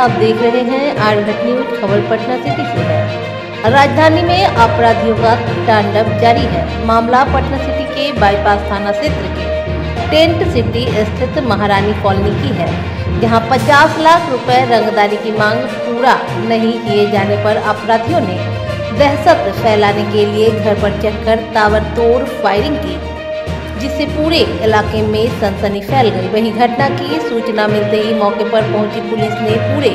आप देख रहे हैं आरघट न्यूज। खबर पटना सिटी से है। राजधानी में अपराधियों का तांडव जारी है। मामला पटना सिटी के बाईपास थाना क्षेत्र के टेंट सिटी स्थित महारानी कॉलोनी की है, जहां 50 लाख रुपए रंगदारी की मांग पूरा नहीं किए जाने पर अपराधियों ने दहशत फैलाने के लिए घर पर चढ़कर ताबड़तोड़ फायरिंग की, जिससे पूरे इलाके में सनसनी फैल गई। वहीं घटना की सूचना मिलते ही मौके पर पहुंची पुलिस ने पूरे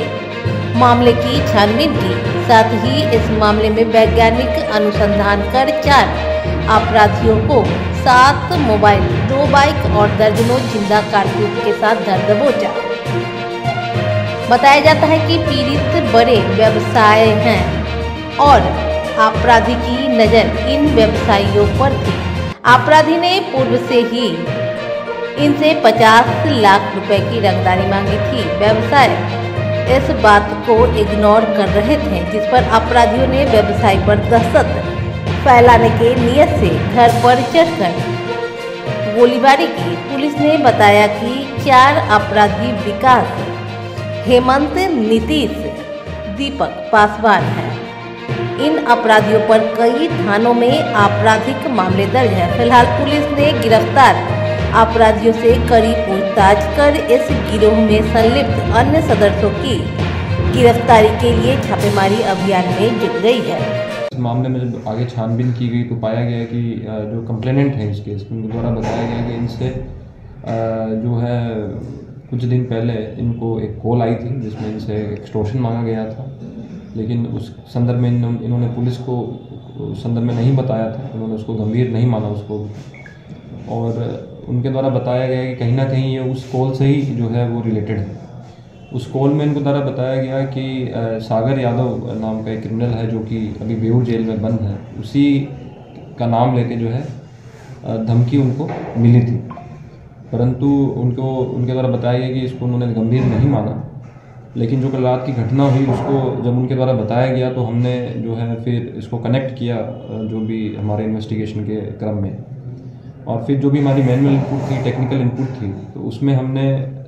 मामले की छानबीन की। साथ ही इस मामले में वैज्ञानिक अनुसंधान कर 4 अपराधियों को 7 मोबाइल, 2 बाइक और दर्जनों जिंदा कारतूस के साथ धर दबोचा। बताया जाता है कि पीड़ित बड़े व्यवसाय हैं और अपराधी की नज़र इन व्यवसायियों पर थी। अपराधी ने पूर्व से ही इनसे 50 लाख रुपए की रंगदारी मांगी थी। व्यवसाय इस बात को इग्नोर कर रहे थे, जिस पर अपराधियों ने व्यवसाय पर दहशत फैलाने के नियत से घर पर चढ़कर गोलीबारी की। पुलिस ने बताया कि 4 अपराधी विकास, हेमंत, नीतीश, दीपक पासवान हैं। इन अपराधियों पर कई थानों में आपराधिक मामले दर्ज हैं। फिलहाल पुलिस ने गिरफ्तार अपराधियों से कड़ी पूछताछ कर इस गिरोह में संलिप्त अन्य सदस्यों की गिरफ्तारी के लिए छापेमारी अभियान में जुट गई है। इस मामले में जब आगे छानबीन की गई तो पाया गया कि जो कंप्लेनेंट हैं इस केस में, उनके द्वारा बताया गया कि इनसे जो है कुछ दिन पहले इनको एक कॉल आई थी जिसमें इनसे एक्सटॉर्शन मांगा गया था, लेकिन उस संदर्भ में इन्होंने पुलिस को उस संदर्भ में नहीं बताया था। उन्होंने उसको गंभीर नहीं माना उसको, और उनके द्वारा बताया गया कि कहीं ना कहीं ये उस कॉल से ही जो है वो रिलेटेड है। उस कॉल में इनको द्वारा बताया गया कि सागर यादव नाम का एक क्रिमिनल है जो कि अभी बेऊर जेल में बंद है, उसी का नाम लेके जो है धमकी उनको मिली थी, परंतु उनके द्वारा बताया गया कि इसको उन्होंने गंभीर नहीं माना। लेकिन जो कल रात की घटना हुई उसको जब उनके द्वारा बताया गया तो हमने जो है फिर इसको कनेक्ट किया जो भी हमारे इन्वेस्टिगेशन के क्रम में, और फिर जो भी हमारी मैनुअल इनपुट थी, टेक्निकल इनपुट थी, तो उसमें हमने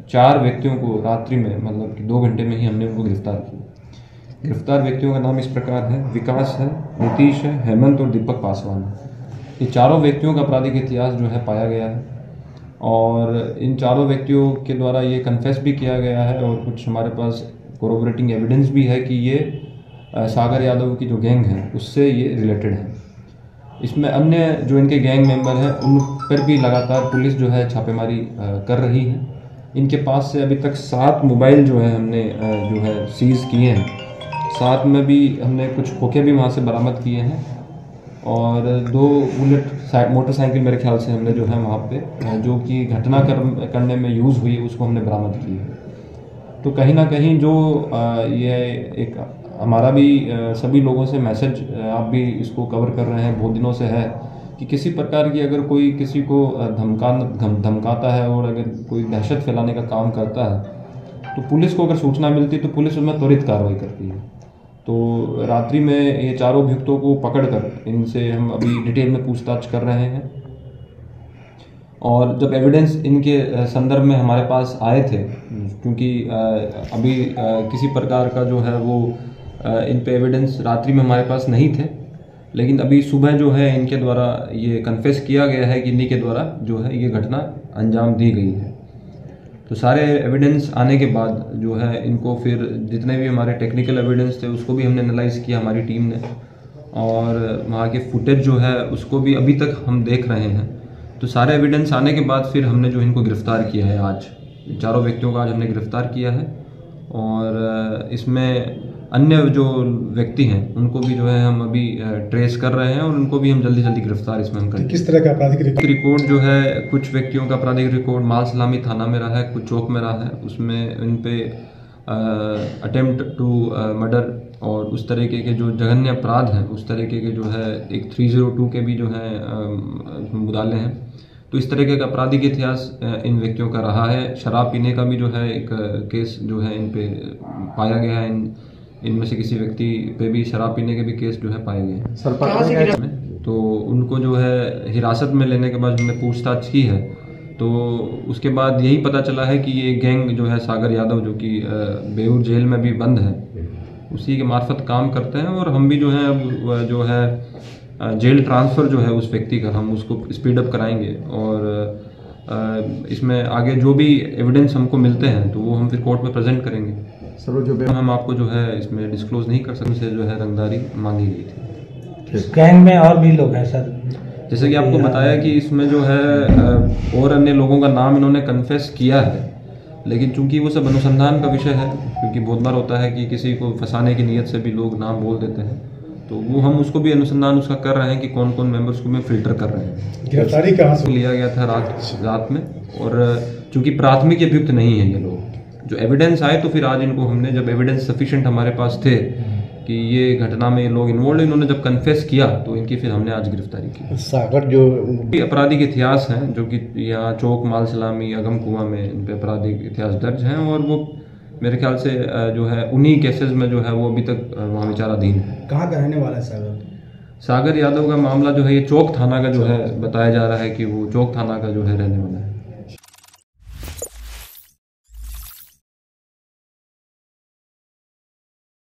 4 व्यक्तियों को रात्रि में, मतलब कि 2 घंटे में ही हमने उनको गिरफ्तार किया। गिरफ्तार व्यक्तियों का नाम इस प्रकार है: विकास है, नीतीश है, हेमंत और दीपक पासवान है। ये चारों व्यक्तियों का आपराधिक इतिहास जो है पाया गया है, और इन चारों व्यक्तियों के द्वारा ये कन्फेस भी किया गया है, और कुछ हमारे पास कोरोबरेटिंग एविडेंस भी है कि ये सागर यादव की जो गैंग है उससे ये रिलेटेड है। इसमें अन्य जो इनके गैंग मेंबर हैं उन पर भी लगातार पुलिस जो है छापेमारी कर रही है। इनके पास से अभी तक 7 मोबाइल जो है हमने जो है सीज़ किए हैं। साथ में भी हमने कुछ खोखे भी वहाँ से बरामद किए हैं, और 2 बुलेट मोटरसाइकिल मेरे ख्याल से हमने जो है वहाँ पे जो कि घटना करने में यूज़ हुई उसको हमने बरामद की है। तो कहीं ना कहीं जो ये एक हमारा भी सभी लोगों से मैसेज, आप भी इसको कवर कर रहे हैं बहुत दिनों से, है कि किसी प्रकार की अगर कोई किसी को धमकाता है और अगर कोई दहशत फैलाने का काम करता है तो पुलिस को अगर सूचना मिलती है तो पुलिस उसमें त्वरित कार्रवाई करती है। तो रात्रि में ये चारों अभियुक्तों को पकड़कर इनसे हम अभी डिटेल में पूछताछ कर रहे हैं, और जब एविडेंस इनके संदर्भ में हमारे पास आए थे, क्योंकि अभी किसी प्रकार का जो है वो इन पे एविडेंस रात्रि में हमारे पास नहीं थे, लेकिन अभी सुबह जो है इनके द्वारा ये कन्फेस किया गया है कि इन्हीं के द्वारा जो है ये घटना अंजाम दी गई है। तो सारे एविडेंस आने के बाद जो है इनको फिर जितने भी हमारे टेक्निकल एविडेंस थे उसको भी हमने एनालाइज किया हमारी टीम ने, और वहाँ के फुटेज जो है उसको भी अभी तक हम देख रहे हैं। तो सारे एविडेंस आने के बाद फिर हमने जो इनको गिरफ़्तार किया है, आज चारों व्यक्तियों का आज हमने गिरफ़्तार किया है, और इसमें अन्य जो व्यक्ति हैं उनको भी जो है हम अभी ट्रेस कर रहे हैं, और उनको भी हम जल्दी गिरफ्तार इसमें हम करेंगे। किस तरह का आपराधिक रिकॉर्ड जो है, कुछ व्यक्तियों का आपराधिक रिकॉर्ड माल सलामी थाना में रहा है, कुछ चौक में रहा है, उसमें इन पे अटेम्प्ट टू मर्डर और उस तरीके के जो जघन्य अपराध हैं उस तरीके के जो है एक 302 के भी जो है मुदाले हैं। तो इस तरीके का आपराधिक इतिहास इन व्यक्तियों का रहा है। शराब पीने का भी जो है एक केस जो है इन पे पाया गया है, इनमें से किसी व्यक्ति पे भी शराब पीने के भी केस जो है पाए गए हैं। तो उनको जो है हिरासत में लेने के बाद हमने पूछताछ की है तो उसके बाद यही पता चला है कि ये गैंग जो है सागर यादव, जो कि बेऊर जेल में भी बंद है, उसी के मार्फत काम करते हैं। और हम भी जो है अब जो है जेल ट्रांसफ़र जो है उस व्यक्ति का, हम उसको स्पीड अप कराएंगे। और इसमें आगे जो भी एविडेंस हमको मिलते हैं तो वो हम फिर कोर्ट में प्रेजेंट करेंगे। सर जो हम आपको जो है इसमें डिस्क्लोज नहीं कर सकते, से जो है रंगदारी मांगी गई थी। गैंग में और भी लोग हैं सर? जैसे कि आपको बताया कि इसमें जो है और अन्य लोगों का नाम इन्होंने कन्फेस किया है, लेकिन चूंकि वो सब अनुसंधान का विषय है, क्योंकि बहुत बार होता है कि किसी को फंसाने की नीयत से भी लोग नाम बोल देते हैं, तो वो हम उसको भी अनुसंधान उसका कर रहे हैं कि कौन कौन मेंबर्स को में फिल्टर कर रहे हैं। गिरफ्तारी कहाँ से लिया गया था रात में, और चूंकि प्राथमिक अभियुक्त नहीं है ये लोग, जो एविडेंस आए तो फिर आज इनको हमने, जब एविडेंस सफिशिएंट हमारे पास थे कि ये घटना में ये लोग इन्वॉल्व, इन्होंने जब कन्फेस किया तो इनकी फिर हमने आज गिरफ्तारी की। सागर जो आपराधिक इतिहास हैं, जो कि यहाँ चौक, माल सलामी, अगम कुआं में इन पे आपराधिक इतिहास दर्ज हैं, और वो मेरे ख्याल से जो है उन्हीं केसेस में जो है वो अभी तक वहाँ विचाराधीन है। कहाँ का रहने वाला है सागर? सागर यादव का मामला जो है ये चौक थाना का जो है बताया जा रहा है कि वो चौक थाना का जो है रहने वाला है।